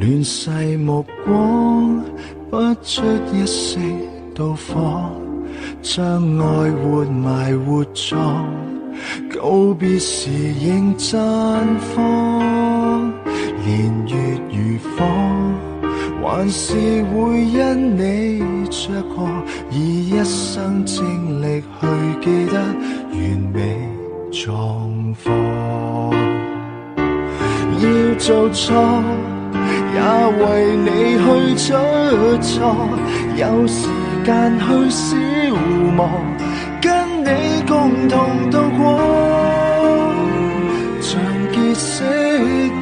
亂世目光，不出一息妒火，將愛活埋活葬，告別時仍綻放，年月如火，還是會因你着過，以一生精力去記得完美狀況。要做錯，也為你去出錯，有時間去消磨，跟你共同度過，像結識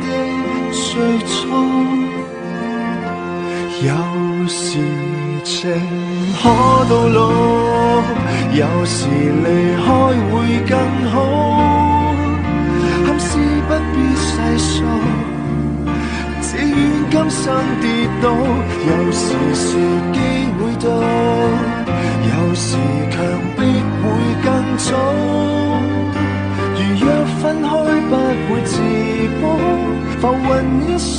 的最初。有時情可到老，有時離開會更好，憾事不必細數，只願今生跌倒。有時時機會到，有時強迫會更早，如若分開不會自保，浮雲一生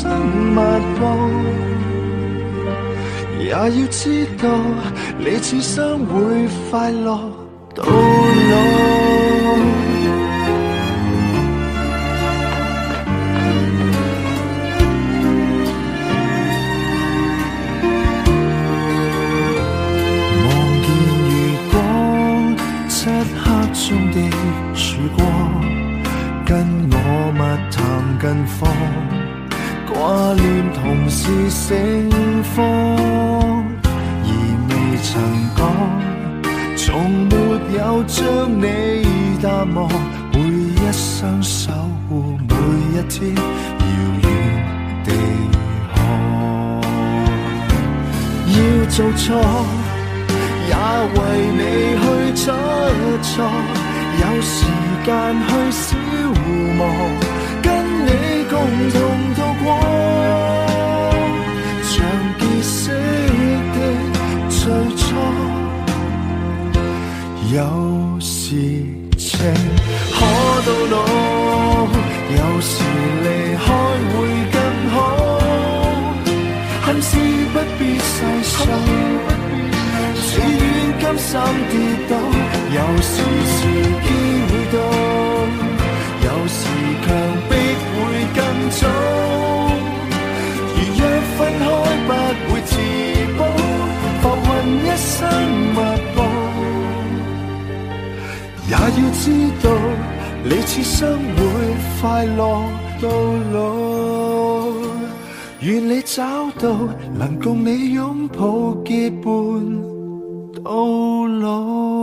漫步，也要知道你此生會快樂到老。中的曙光，跟我密談近況，掛念同是盛況，而未曾講，從沒有將你淡忘，會一生守護每一天遙遠地航。要做錯，也為你去出錯，有時間去消磨，跟你共同度過，像結識的最初。有時情可到老，有時離開會更好，憾事不必細數，只願今生跌倒。有時時機會到，有時強迫會更早，如若分開不會自保，浮雲一生密布，也要知道你此生會快樂到老，願你找到能共你擁抱結伴到老。